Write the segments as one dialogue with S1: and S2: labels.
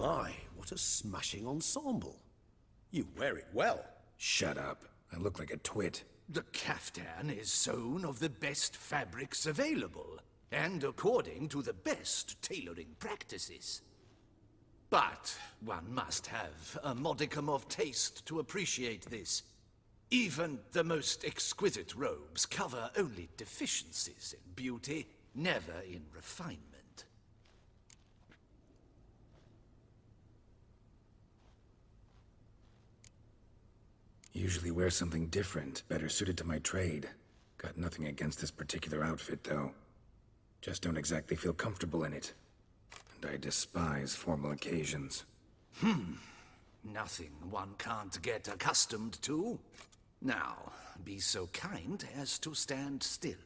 S1: my, what a smashing ensemble. You wear it well.
S2: Shut up. I look like a twit.
S3: The caftan is sewn of the best fabrics available, and according to the best tailoring practices. But one must have a modicum of taste to appreciate this. Even the most exquisite robes cover only deficiencies in beauty, never in refinement.
S2: Usually wear something different, better suited to my trade. Got nothing against this particular outfit, though. Just don't exactly feel comfortable in it. And I despise formal occasions.
S3: Nothing one can't get accustomed to. Now, be so kind as to stand still.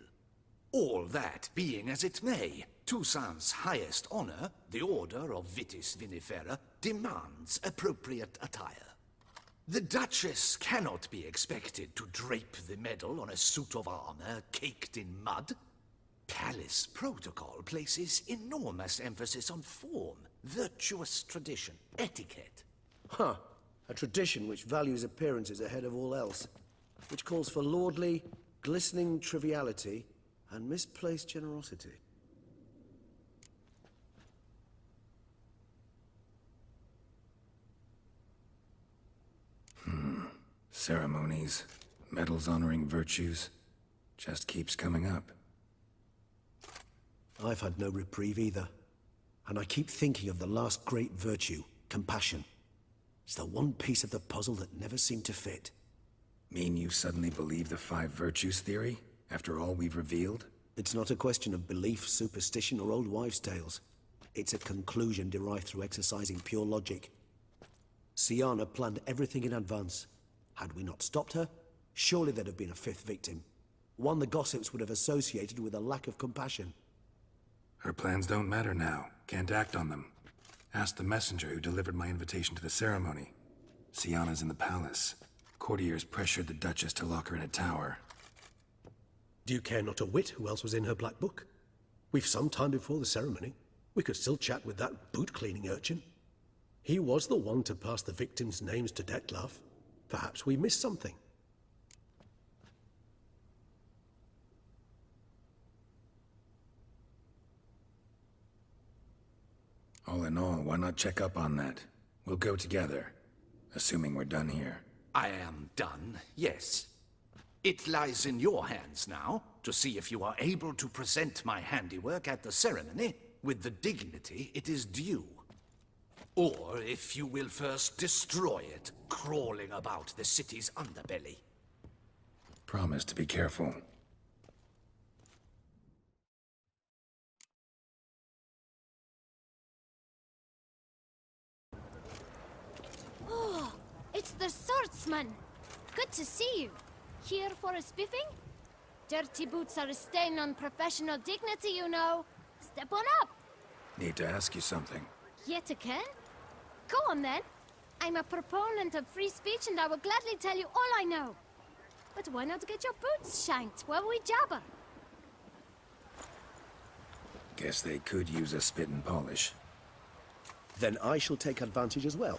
S3: All that being as it may, Toussaint's highest honor, the Order of Vitis Vinifera, demands appropriate attire. The Duchess cannot be expected to drape the medal on a suit of armor caked in mud. Palace protocol places enormous emphasis on form, virtuous tradition, etiquette.
S1: Huh. A tradition which values appearances ahead of all else. Which calls for lordly, glistening triviality and misplaced generosity.
S2: Ceremonies, medals honoring virtues, just keeps coming up.
S1: I've had no reprieve either. And I keep thinking of the last great virtue, compassion. It's the one piece of the puzzle that never seemed to fit.
S2: Mean you suddenly believe the 5 virtues theory, after all we've revealed?
S1: It's not a question of belief, superstition, or old wives' tales. It's a conclusion derived through exercising pure logic. Syanna planned everything in advance. Had we not stopped her, surely there'd have been a 5th victim. One the gossips would have associated with a lack of compassion.
S2: Her plans don't matter now. Can't act on them. Ask the messenger who delivered my invitation to the ceremony. Syanna's in the palace. Courtiers pressured the Duchess to lock her in a tower.
S1: Do you care not a whit who else was in her black book? We've some time before the ceremony. We could still chat with that boot-cleaning urchin. He was the one to pass the victims' names to Dettlaff. Perhaps we missed something.
S2: All in all, why not check up on that? We'll go together, assuming we're done here.
S3: I am done, yes. It lies in your hands now to see if you are able to present my handiwork at the ceremony with the dignity it is due. Or if you will first destroy it, crawling about the city's underbelly.
S2: Promise to be careful.
S4: Oh, it's the swordsman. Good to see you. Here for a spiffing? Dirty boots are a stain on professional dignity, you know. Step on up.
S2: Need to ask you something.
S4: Yet again? Go on then. I'm a proponent of free speech and I will gladly tell you all I know. But why not get your boots shanked while we jabber?
S2: Guess they could use a spit and polish.
S1: Then I shall take advantage as well.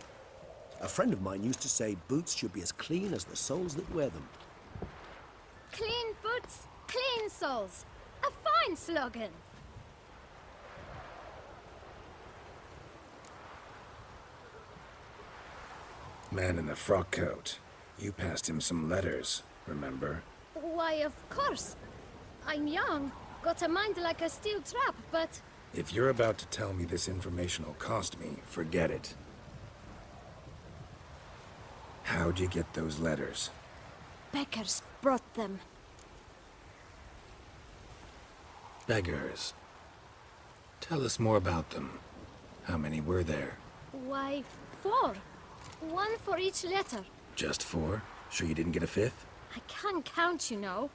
S1: A friend of mine used to say boots should be as clean as the soles that wear them.
S4: Clean boots, clean soles. A fine slogan.
S2: Man in the frock coat. You passed him some letters, remember?
S4: Why, of course. I'm young, got a mind like a steel trap, but...
S2: If you're about to tell me this information will cost me, forget it. How'd you get those letters?
S4: Beggars brought them.
S2: Beggars. Tell us more about them. How many were there?
S4: Why, 4. 1 for each letter.
S2: Just 4? Sure you didn't get a 5th?
S4: I can't count, you know.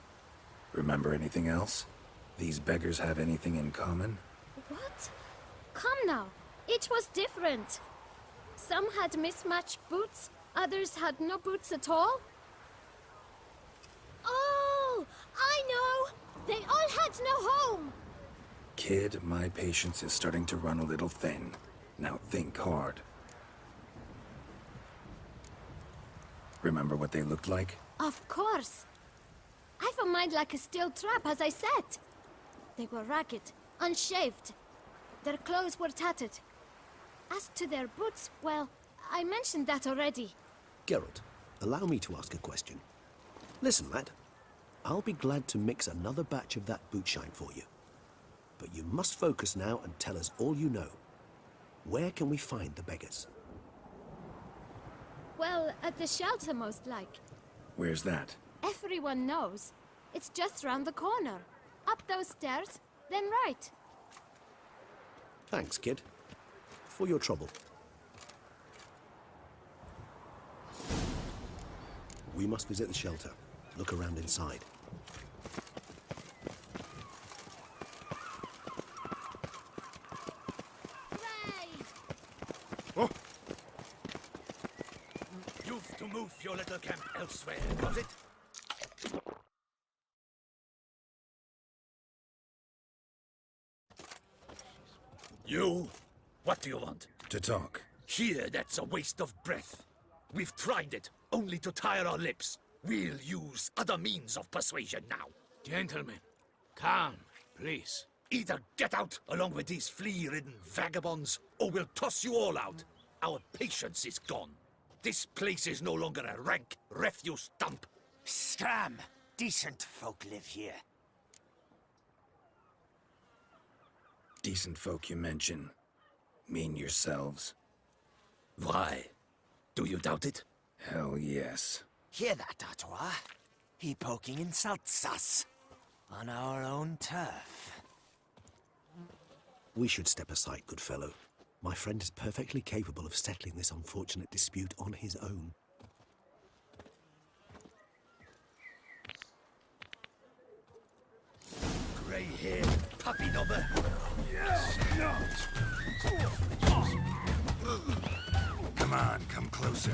S2: Remember anything else? These beggars have anything in common?
S4: What? Come now. Each was different. Some had mismatched boots, others had no boots at all. Oh, I know! They all had no home!
S2: Kid, my patience is starting to run a little thin. Now think hard. Remember what they looked like?
S4: Of course. I've a mind like a steel trap, as I said. They were ragged, unshaved. Their clothes were tattered. As to their boots, well, I mentioned that already.
S1: Geralt, allow me to ask a question. Listen, lad. I'll be glad to mix another batch of that boot shine for you. But you must focus now and tell us all you know. Where can we find the beggars?
S4: Well, at the shelter, most like.
S2: Where's that?
S4: Everyone knows. It's just round the corner. Up those stairs, then right.
S1: Thanks, kid. For your trouble. We must visit the shelter. Look around inside.
S3: Oh. You've to move your little camp elsewhere, was it? You? What do you want?
S2: To talk.
S3: Here, that's a waste of breath. We've tried it, only to tire our lips. We'll use other means of persuasion now.
S5: Gentlemen, calm, please.
S3: Either get out along with these flea-ridden vagabonds, or we'll toss you all out. Our patience is gone. This place is no longer a rank refuse dump.
S6: Scram! Decent folk live here.
S2: Decent folk you mention. Mean yourselves?
S3: Why? Do you doubt it?
S2: Hell yes.
S6: Hear that, Artois? He poking insults us. On our own turf.
S1: We should step aside, good fellow. My friend is perfectly capable of settling this unfortunate dispute on his own.
S3: Grey-haired puppy knobber.
S2: Come on, come closer.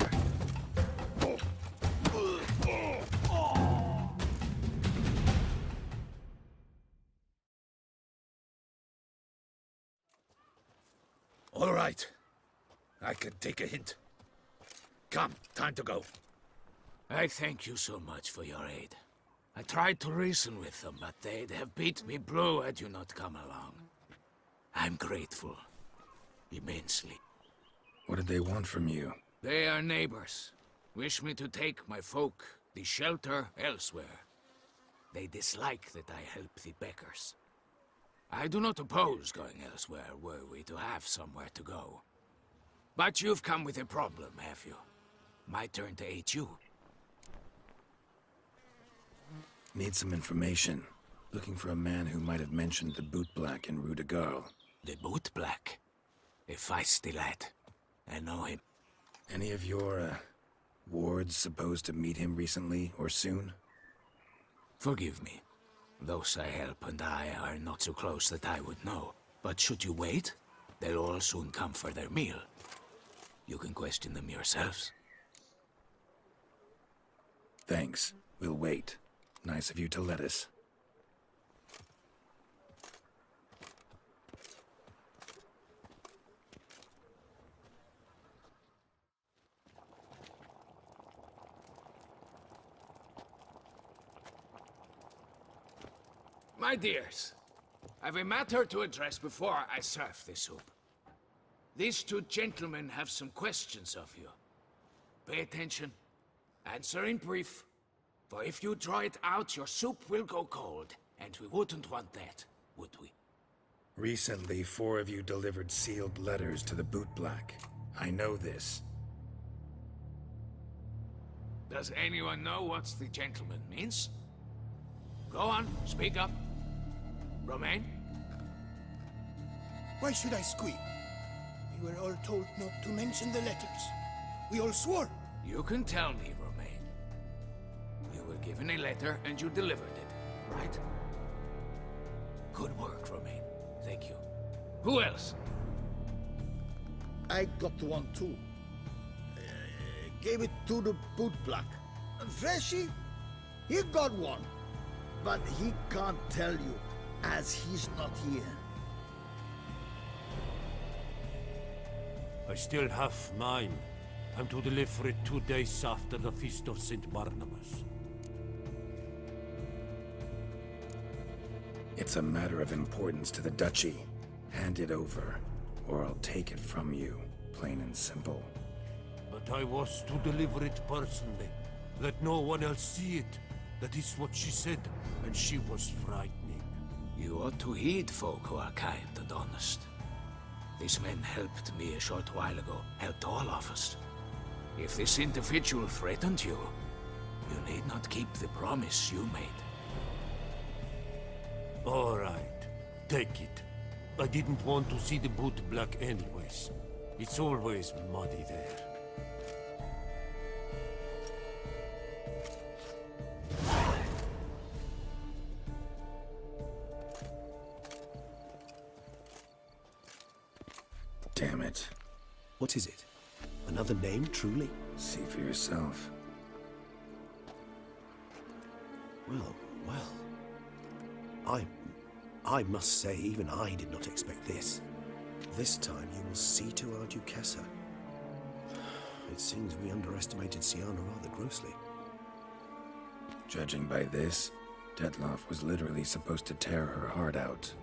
S3: All right. I can take a hint. Come, time to go.
S5: I thank you so much for your aid. I tried to reason with them, but they'd have beat me blue had you not come along. I'm grateful. Immensely.
S2: What did they want from you?
S5: They are neighbors. Wish me to take my folk, the shelter, elsewhere. They dislike that I help the beggars. I do not oppose going elsewhere, were we to have somewhere to go. But you've come with a problem, have you? My turn to aid you.
S2: Need some information. Looking for a man who might have mentioned the boot black in Rue de Garl.
S5: The boot black? A feisty lad. I know him.
S2: Any of your, wards supposed to meet him recently or soon?
S5: Forgive me. Those I help and I are not so close that I would know. But should you wait, they'll all soon come for their meal. You can question them yourselves.
S2: Thanks. We'll wait. Nice of you to let us.
S5: My dears, I've a matter to address before I serve the soup. These two gentlemen have some questions of you. Pay attention. Answer in brief. For if you draw it out, your soup will go cold. And we wouldn't want that, would we?
S2: Recently, 4 of you delivered sealed letters to the boot black. I know this.
S5: Does anyone know what the gentleman means? Go on, speak up. Romain?
S7: Why should I squeal? We were all told not to mention the letters. We all swore.
S5: You can tell me, Romain. You were given a letter and you delivered it, right? Good work, Romain. Thank you. Who else?
S8: I got one too. Gave it to the boot black. Freshy, he got one. But he can't tell you, as he's not here.
S9: I still have mine. I'm to deliver it 2 days after the Feast of St. Barnabas.
S2: It's a matter of importance to the Duchy. Hand it over, or I'll take it from you, plain and simple.
S9: But I was to deliver it personally. Let no one else see it. That is what she said, and she was frightening.
S5: You ought to heed folk who are kind and honest. These men helped me a short while ago, helped all of us. If this individual threatened you, you need not keep the promise you made.
S9: All right, take it. I didn't want to see the boot black anyways. It's always muddy there.
S2: Damn it.
S1: What is it? Another name, truly?
S2: See for yourself.
S1: Well. I must say, even I did not expect this. This time you will see to our Duchessa. It seems we underestimated Siana rather grossly.
S2: Judging by this, Detloff was literally supposed to tear her heart out.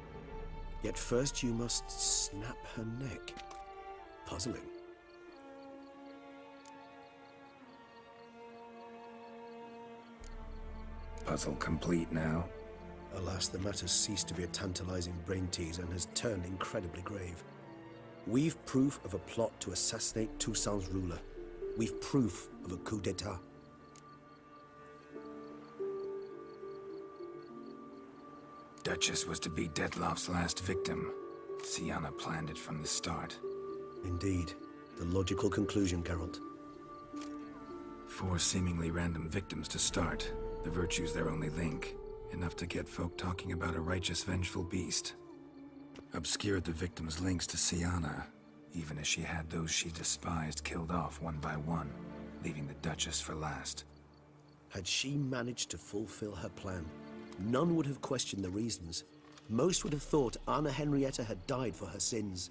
S1: Yet first you must snap her neck. Puzzling.
S2: Puzzle complete now.
S1: Alas, the matter ceased to be a tantalizing brain tease and has turned incredibly grave. We've proof of a plot to assassinate Toussaint's ruler. We've proof of a coup d'etat.
S2: Duchess was to be Detloff's last victim. Siana planned it from the start.
S1: Indeed. The logical conclusion, Geralt.
S2: 4 seemingly random victims to start. The virtue's their only link. Enough to get folk talking about a righteous, vengeful beast. Obscured the victims' links to Siana, even as she had those she despised killed off one by one, leaving the Duchess for last.
S1: Had she managed to fulfill her plan, none would have questioned the reasons. Most would have thought Anna Henrietta had died for her sins.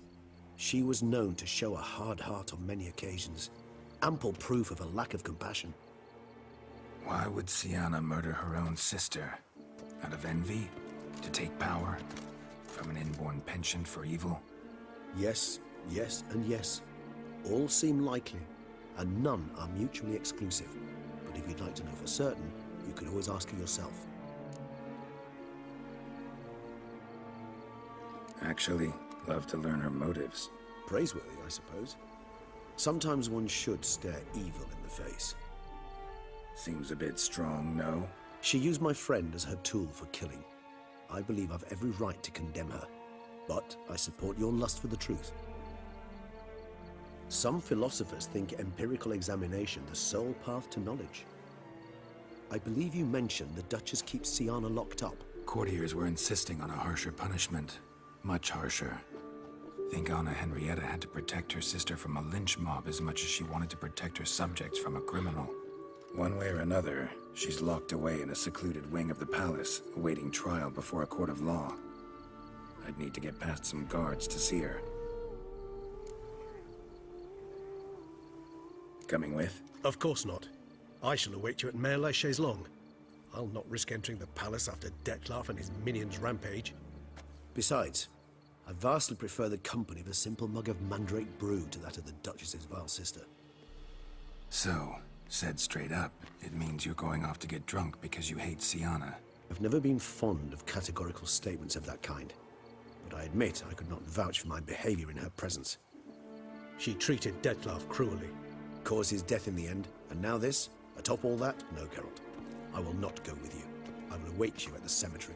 S1: She was known to show a hard heart on many occasions. Ample proof of a lack of compassion.
S2: Why would Siana murder her own sister? Out of envy? To take power? From an inborn penchant for evil?
S1: Yes, and yes. All seem likely, and none are mutually exclusive. But if you'd like to know for certain, you could always ask her yourself.
S2: Actually, love to learn her motives.
S1: Praiseworthy, I suppose. Sometimes one should stare evil in the face.
S2: Seems a bit strong, no?
S1: She used my friend as her tool for killing. I believe I've every right to condemn her, but I support your lust for the truth. Some philosophers think empirical examination the sole path to knowledge. I believe you mentioned the Duchess keeps Siana locked up.
S2: Courtiers were insisting on a harsher punishment. Much harsher. Think Anna Henrietta had to protect her sister from a lynch mob as much as she wanted to protect her subjects from a criminal. One way or another, she's locked away in a secluded wing of the palace, awaiting trial before a court of law. I'd need to get past some guards to see her. Coming with?
S7: Of course not. I shall await you at Mare la Chaise-Longue. I'll not risk entering the palace after Detloff and his minions rampage.
S1: Besides, I vastly prefer the company of a simple mug of mandrake brew to that of the Duchess's vile sister.
S2: So, said straight up, it means you're going off to get drunk because you hate Siana.
S1: I've never been fond of categorical statements of that kind, but I admit I could not vouch for my behavior in her presence.
S7: She treated Detloff cruelly.
S1: Caused his death in the end, and now this? Atop all that? No, Geralt. I will not go with you. I will await you at the cemetery.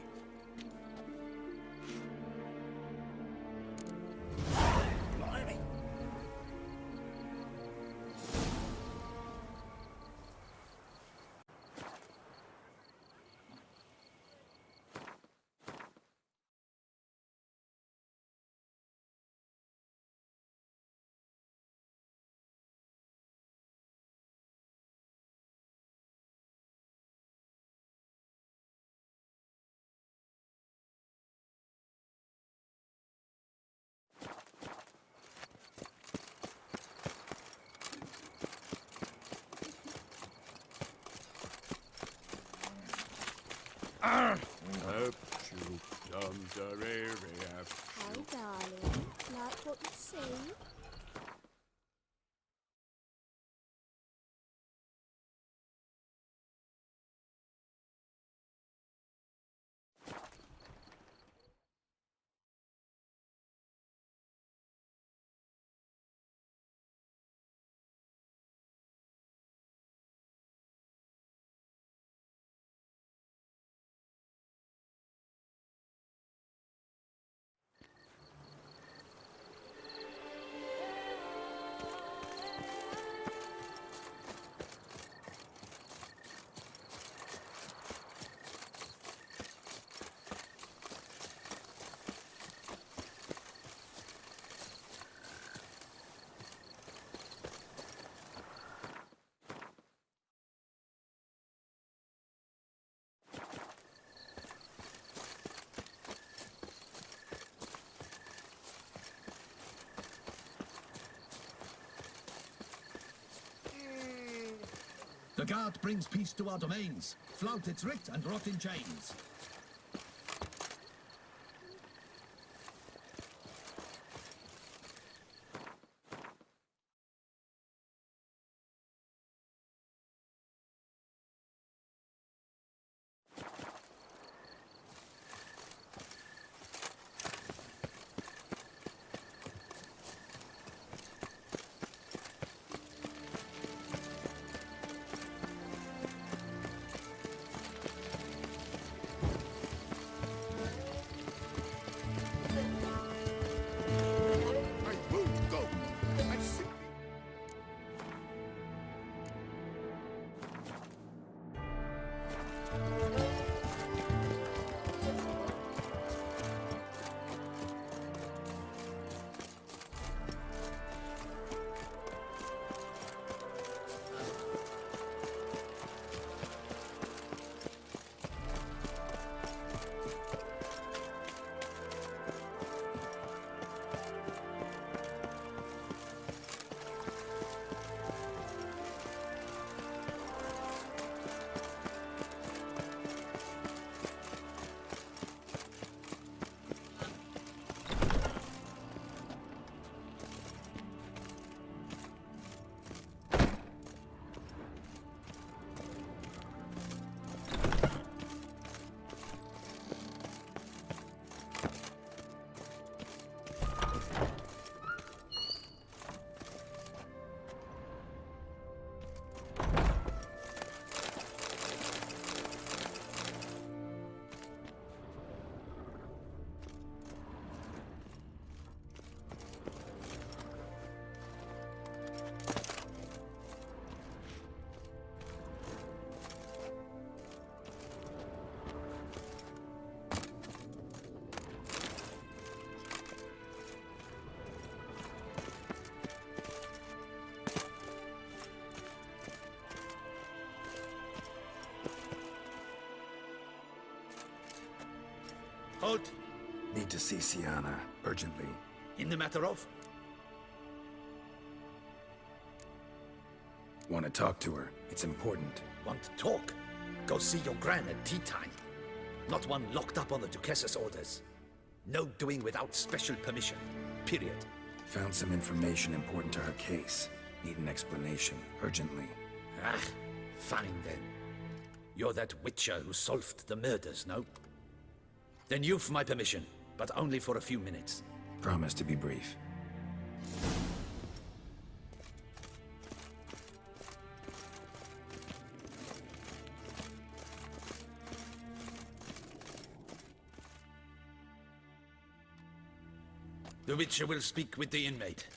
S4: Hi, darling. Like what you see?
S10: The guard brings peace to our domains. Flout its writ and rot in chains.
S3: Halt!
S2: Need to see Sienna, urgently.
S3: In the matter of?
S2: Want to talk to her. It's important.
S3: Want to talk? Go see your gran at tea time. Not one locked up on the Duchess's orders. No doing without special permission. Period.
S2: Found some information important to her case. Need an explanation, urgently.
S3: Ah, fine then. You're that Witcher who solved the murders, no? Then you've my permission, but only for a few minutes.
S2: Promise to be brief.
S3: The Witcher will speak with the inmate.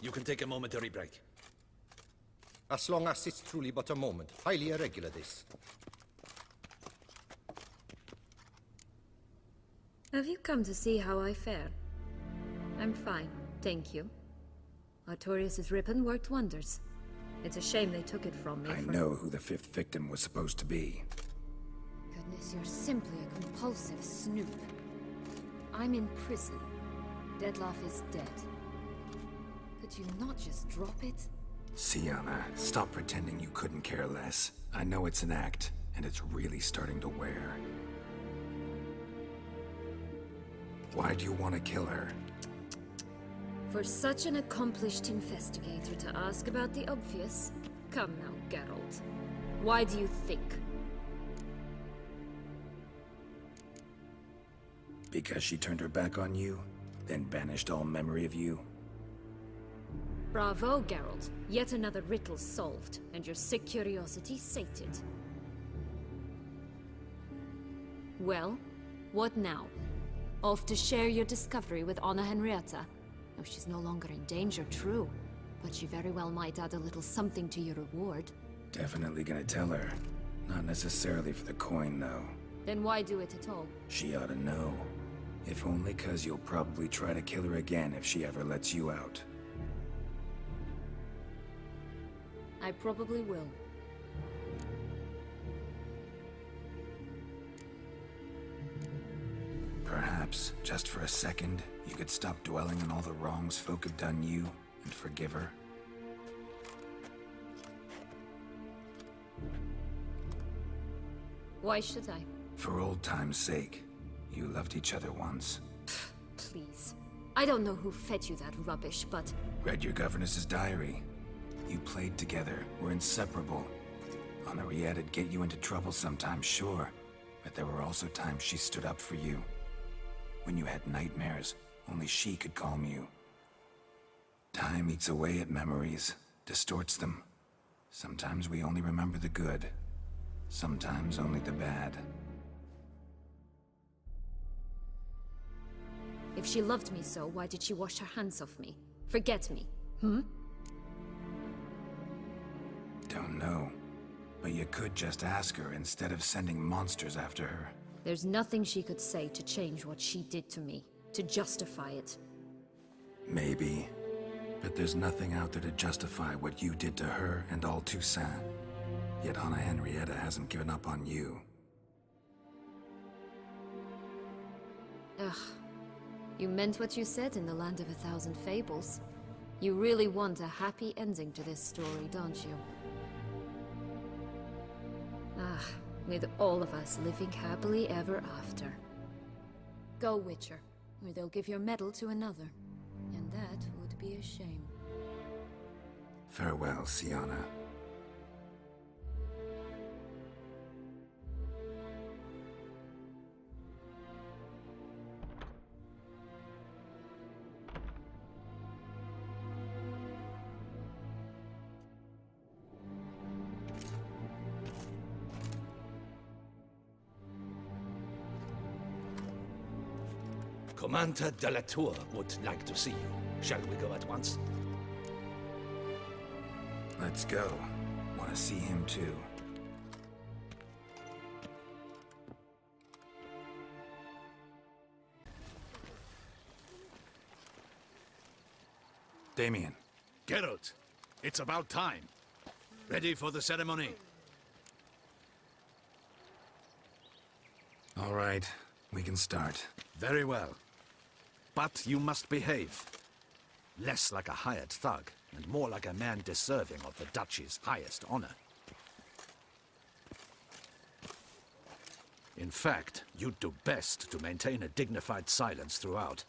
S3: You can take a momentary break.
S11: As long as it's truly but a moment. Highly irregular, this.
S12: Have you come to see how I fare? I'm fine, thank you. Artorius' ribbon worked wonders. It's a shame they took it from me.
S2: I know who the fifth victim was supposed to be.
S12: Goodness, you're simply a compulsive snoop. I'm in prison. Dettlaff is dead. Could you not just drop it?
S2: Sienna, stop pretending you couldn't care less. I know it's an act, and it's really starting to wear. Why do you want to kill her?
S12: For such an accomplished investigator to ask about the obvious? Come now, Geralt. Why do you think?
S2: Because she turned her back on you, then banished all memory of you?
S12: Bravo, Geralt. Yet another riddle solved, and your sick curiosity sated. Well, what now? Off to share your discovery with Anna Henrietta? Oh, she's no longer in danger, true. But she very well might add a little something to your reward.
S2: Definitely gonna tell her. Not necessarily for the coin, though.
S12: Then why do it at all?
S2: She ought to know. If only 'cause you'll probably try to kill her again if she ever lets you out.
S12: I probably will.
S2: Perhaps, just for a second, you could stop dwelling on all the wrongs folk have done you, and forgive her.
S12: Why should I?
S2: For old time's sake. You loved each other once.
S12: Please. I don't know who fed you that rubbish, but...
S2: Read your governess's diary. You played together, were inseparable. Henriette'd get you into trouble sometimes, sure. But there were also times she stood up for you. When you had nightmares, only she could calm you. Time eats away at memories, distorts them. Sometimes we only remember the good. Sometimes only the bad.
S12: If she loved me so, why did she wash her hands off me? Forget me,
S2: Don't know. But you could just ask her instead of sending monsters after her.
S12: There's nothing she could say to change what she did to me, to justify it.
S2: Maybe. But there's nothing out there to justify what you did to her and all Toussaint. Yet Anna Henrietta hasn't given up on you.
S12: Ugh. You meant what you said in the Land of a Thousand Fables. You really want a happy ending to this story, don't you? Ah, with all of us living happily ever after. Go, Witcher, or they'll give your medal to another. And that would be a shame.
S2: Farewell, Sienna.
S3: Commander de la Tour would like to see you. Shall we go at once?
S2: Let's go. Want to see him too. Damien.
S3: Geralt, it's about time. Ready for the ceremony?
S2: All right, we can start.
S3: Very well. But you must behave. Less like a hired thug, and more like a man deserving of the Duchy's highest honor. In fact, you'd do best to maintain a dignified silence throughout.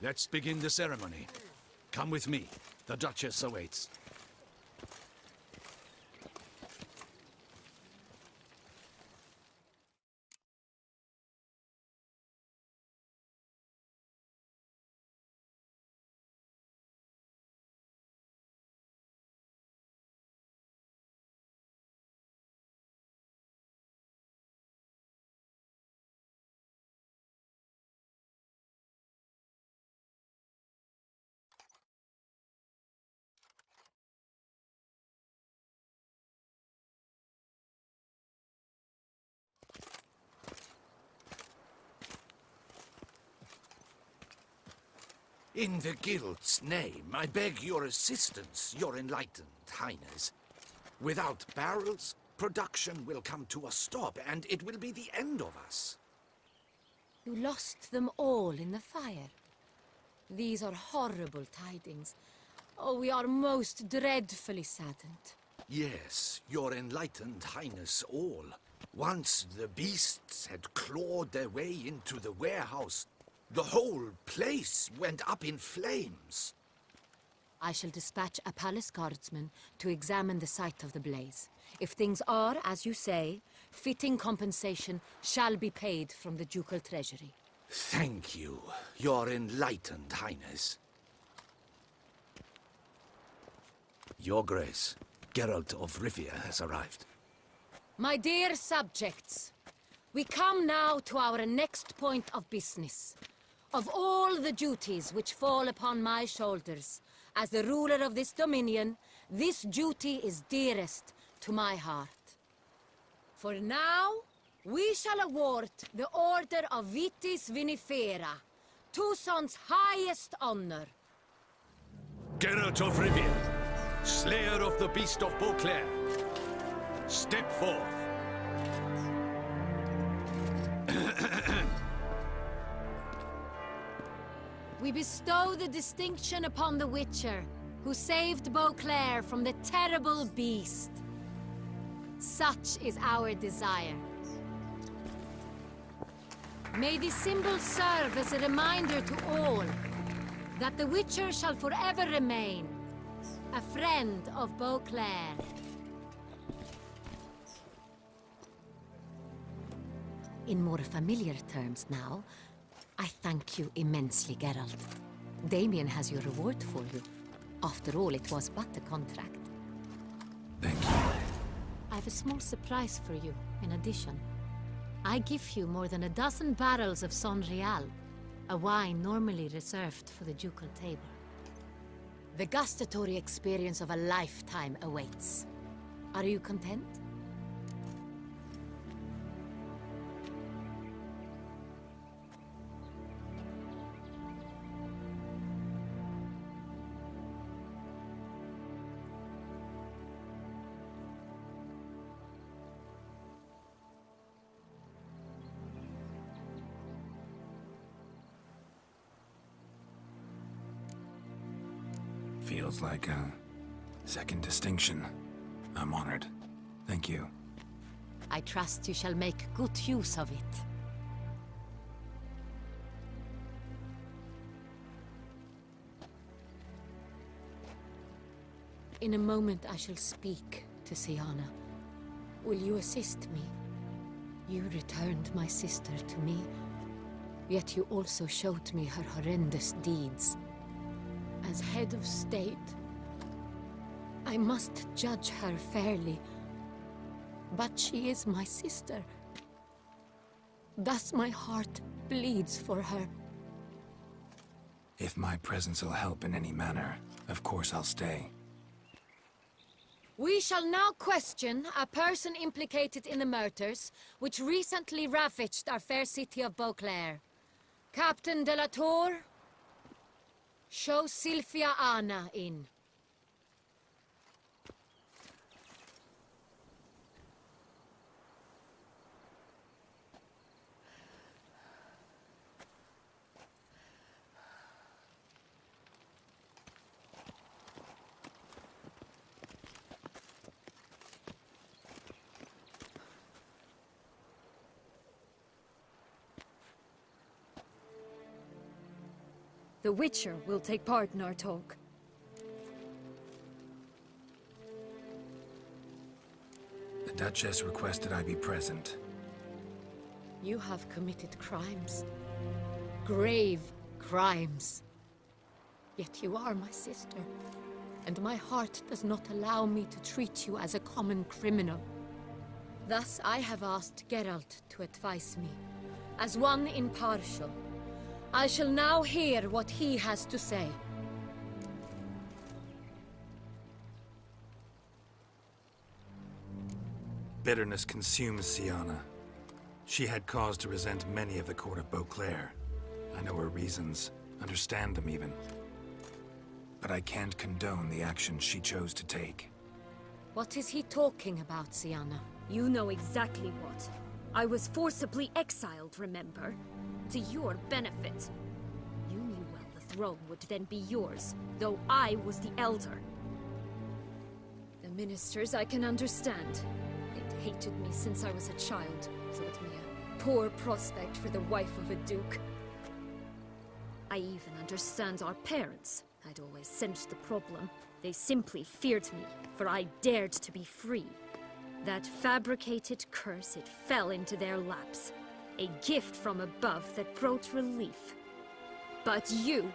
S3: Let's begin the ceremony. Come with me. The Duchess awaits. In the Guild's name, I beg your assistance, your enlightened highness. Without barrels, production will come to a stop, and it will be the end of us.
S4: You lost them all in the fire. These are horrible tidings. Oh, we are most dreadfully saddened.
S3: Yes, your enlightened highness all. Once the beasts had clawed their way into the warehouse, The whole place went up in flames.
S13: I shall dispatch a palace guardsman to examine the site of the blaze. If things are, as you say, fitting compensation shall be paid from the ducal treasury.
S3: Thank you, Your Enlightened Highness. Your Grace, Geralt of Rivia has arrived.
S13: My dear subjects, we come now to our next point of business. Of all the duties which fall upon my shoulders, as the ruler of this dominion, this duty is dearest to my heart. For now, we shall award the Order of Vitis Vinifera, Toussaint's highest honor.
S3: Geralt of Rivia, Slayer of the Beast of Beauclair, step forth.
S13: We bestow the distinction upon the Witcher, who saved Beauclair from the terrible beast. Such is our desire. May this symbol serve as a reminder to all that the Witcher shall forever remain a friend of Beauclair. In more familiar terms now, I thank you immensely, Geralt. Damien has your reward for you. After all, it was but a contract.
S2: Thank you.
S13: I have a small surprise for you, in addition. I give you more than a dozen barrels of Son Real, a wine normally reserved for the ducal table. The gustatory experience of a lifetime awaits. Are you content?
S2: Feels like a second distinction. I'm honored. Thank you.
S13: I trust you shall make good use of it. In a moment I shall speak to Syanna. Will you assist me? You returned my sister to me, yet you also showed me her horrendous deeds. As head of state, I must judge her fairly. But she is my sister. Thus my heart bleeds for her.
S2: If my presence will help in any manner, of course I'll stay.
S13: We shall now question a person implicated in the murders which recently ravaged our fair city of Beauclair. Captain de la Tour, show Sylvia Anna in.
S12: The Witcher will take part in our talk.
S2: The Duchess requested I be present.
S13: You have committed crimes. Grave crimes. Yet you are my sister, and my heart does not allow me to treat you as a common criminal. Thus I have asked Geralt to advise me, as one impartial. I shall now hear what he has to say.
S2: Bitterness consumes Syanna. She had cause to resent many of the court of Beauclair. I know her reasons, understand them even. But I can't condone the actions she chose to take.
S13: What is he talking about, Syanna?
S12: You know exactly what. I was forcibly exiled, remember? To your benefit. You knew well the throne would then be yours, though I was the elder. The ministers I can understand. They'd hated me since I was a child, thought me a poor prospect for the wife of a duke. I even understand our parents. I'd always sensed the problem. They simply feared me, for I dared to be free. That fabricated curse, it fell into their laps. A gift from above that brought relief. But you...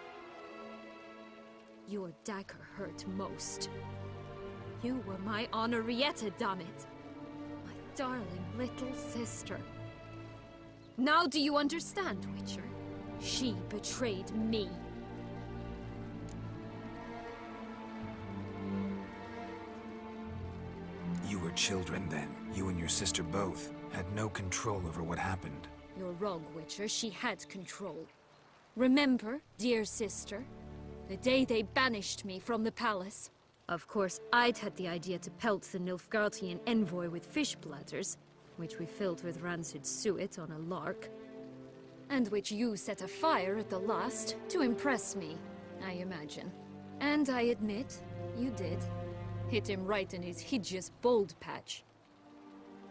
S12: Your dagger hurt most. You were my Henrietta, damn it. My darling little sister. Now do you understand, Witcher? She betrayed me.
S2: You were children then. You and your sister both had no control over what happened.
S12: You're wrong, Witcher. She had control. Remember, dear sister, the day they banished me from the palace? Of course, I'd had the idea to pelt the Nilfgaardian envoy with fish bladders, which we filled with rancid suet on a lark, and which you set afire at the last to impress me, I imagine. And I admit, you did. Hit him right in his hideous bald patch.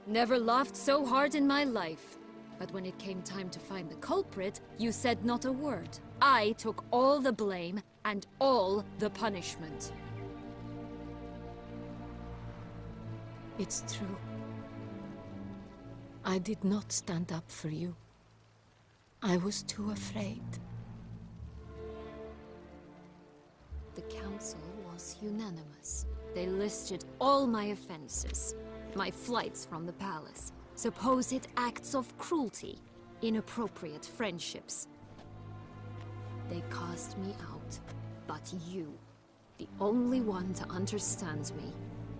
S12: Never laughed so hard in my life. But when it came time to find the culprit, you said not a word. I took all the blame and all the punishment.
S13: It's true. I did not stand up for you. I was too afraid.
S12: The council was unanimous. They listed all my offenses. My flights from the palace, supposed acts of cruelty, inappropriate friendships. They cast me out, but you, the only one to understand me,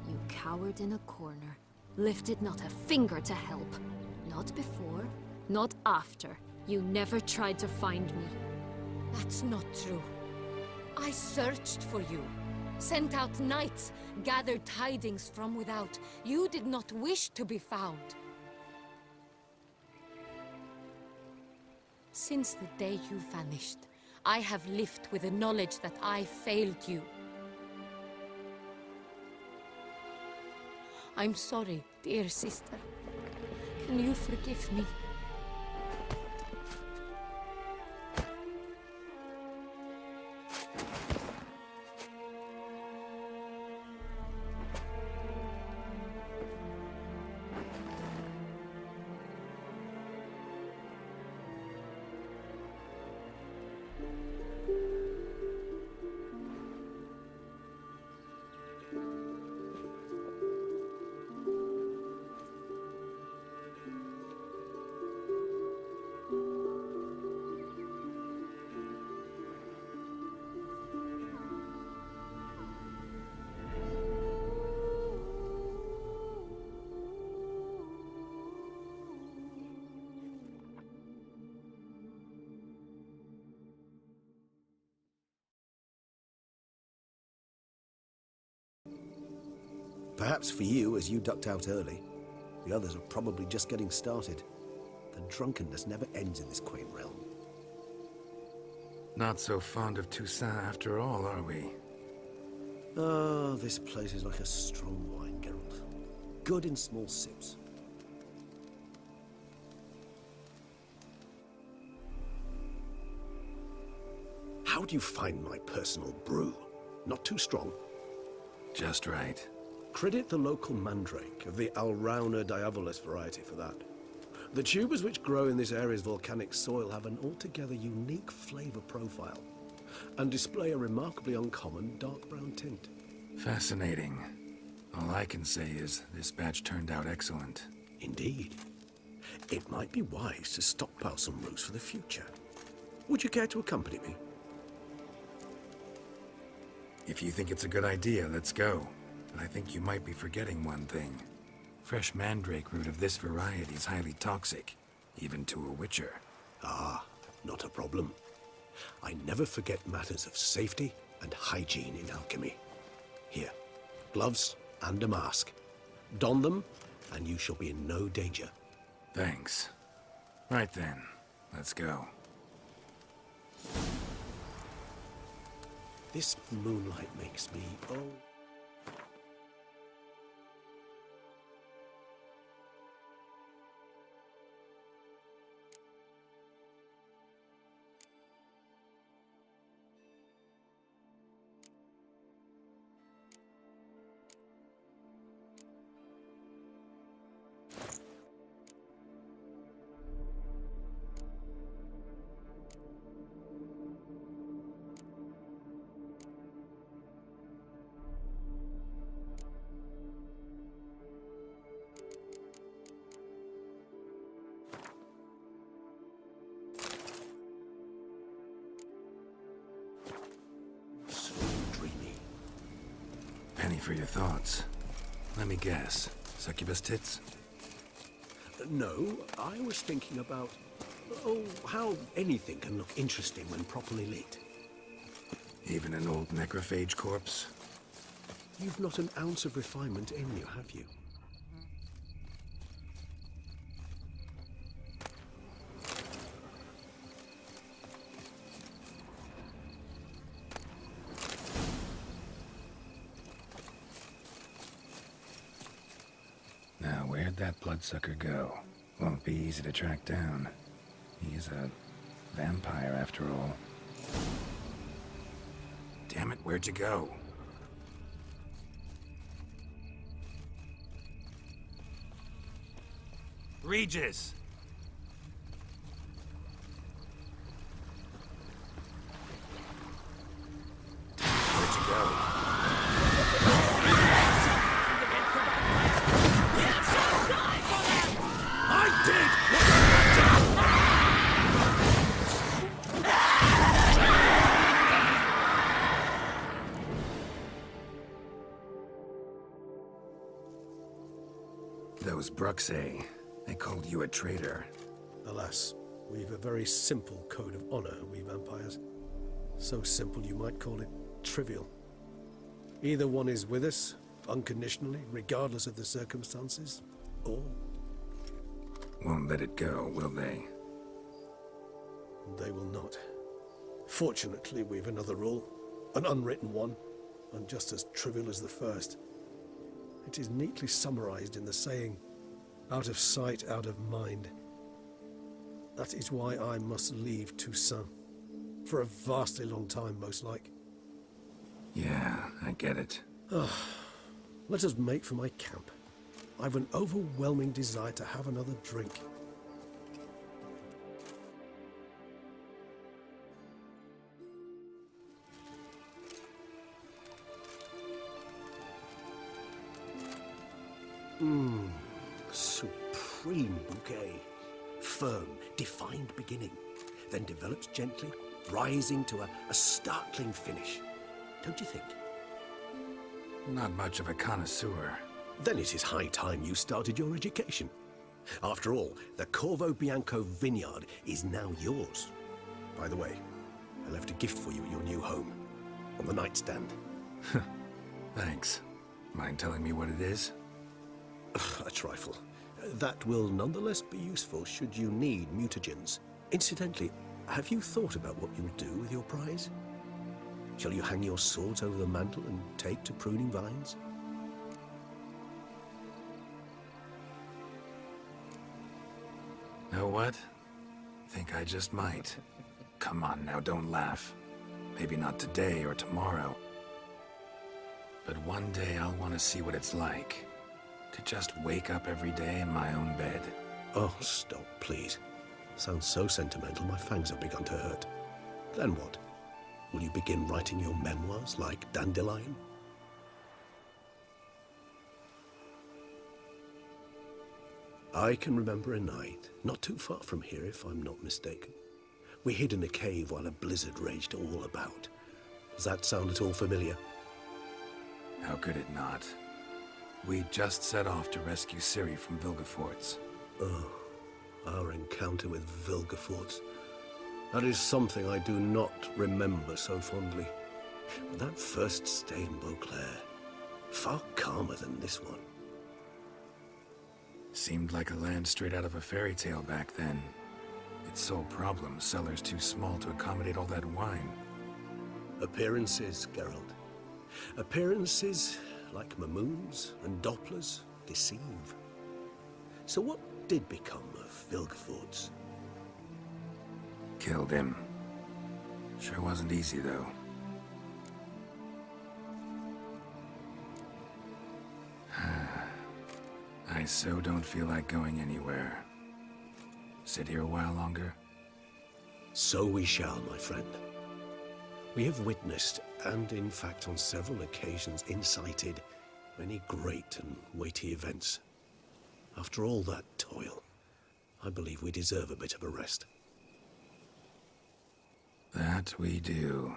S12: you cowered in a corner, lifted not a finger to help. Not before, not after. You never tried to find me.
S13: That's not true. I searched for you. Sent out knights, gathered tidings from without. You did not wish to be found. Since the day you vanished, I have lived with the knowledge that I failed you. I'm sorry, dear sister. Can you forgive me?
S1: Perhaps for you, as you ducked out early. The others are probably just getting started. The drunkenness never ends in this quaint realm.
S2: Not so fond of Toussaint after all, are we?
S1: Ah, this place is like a strong wine, Geralt. Good in small sips. How do you find my personal brew? Not too strong?
S2: Just right.
S1: Credit the local mandrake of the Alrauna diavolis variety for that. The tubers which grow in this area's volcanic soil have an altogether unique flavor profile and display a remarkably uncommon dark brown tint.
S2: Fascinating. All I can say is this batch turned out excellent.
S1: Indeed. It might be wise to stockpile some roots for the future. Would you care to accompany me?
S2: If you think it's a good idea, let's go. But I think you might be forgetting one thing. Fresh mandrake root of this variety is highly toxic, even to a witcher.
S1: Ah, not a problem. I never forget matters of safety and hygiene in alchemy. Here, gloves and a mask. Don them, and you shall be in no danger.
S2: Thanks. Right then, let's go.
S1: This moonlight makes me, oh...
S2: Penny for your thoughts. Let me guess. Succubus tits?
S1: No, I was thinking about... oh, how anything can look interesting when properly lit.
S2: Even an old necrophage corpse?
S1: You've not an ounce of refinement in you, have you?
S2: Now, where'd that bloodsucker go? Won't be easy to track down. He is a vampire, after all. Damn it, where'd you go? Regis! Where'd you go?
S1: I did!
S2: Those Bruxay, they called you a traitor.
S7: Alas, we've a very simple code of honor, we vampires. So simple you might call it trivial. Either one is with us, unconditionally, regardless of the circumstances, or...
S2: Won't let it go, will they?
S7: They will not. Fortunately, we've another rule, an unwritten one, and just as trivial as the first. It is neatly summarized in the saying, out of sight, out of mind. That is why I must leave Toussaint. For a vastly long time, most like.
S2: Yeah, I get it.
S7: Let us make for my camp. I've an overwhelming desire to have another drink.
S1: Supreme bouquet. Firm, defined beginning, then develops gently, rising to a startling finish. Don't you think?
S2: Not much of a connoisseur.
S1: Then it is high time you started your education. After all, the Corvo Bianco vineyard is now yours. By the way, I left a gift for you at your new home, on the nightstand.
S2: Thanks. Mind telling me what it is?
S1: A trifle. That will nonetheless be useful should you need mutagens. Incidentally, have you thought about what you'll do with your prize? Shall you hang your swords over the mantle and take to pruning vines?
S2: Know what? Think I just might. Come on now, don't laugh. Maybe not today or tomorrow. But one day I'll want to see what it's like. To just wake up every day in my own bed.
S1: Oh, stop, please. Sounds so sentimental, my fangs have begun to hurt. Then what? Will you begin writing your memoirs like Dandelion? I can remember a night, not too far from here if I'm not mistaken. We hid in a cave while a blizzard raged all about. Does that sound at all familiar?
S2: How could it not? We just set off to rescue Ciri from Vilgefortz.
S1: Oh, our encounter with Vilgefortz. That is something I do not remember so fondly. But that first stay in Beauclair, far calmer than this one.
S2: Seemed like a land straight out of a fairy tale back then. Its sole problem, cellars too small to accommodate all that wine.
S1: Appearances, Geralt. Appearances, like Mamoons and Dopplers, deceive. So what did become of Vilgefortz?
S2: Killed him. Sure wasn't easy, though. I so don't feel like going anywhere. Sit here a while longer?
S1: So we shall, my friend. We have witnessed, and in fact on several occasions incited, many great and weighty events. After all that toil, I believe we deserve a bit of a rest.
S2: That we do.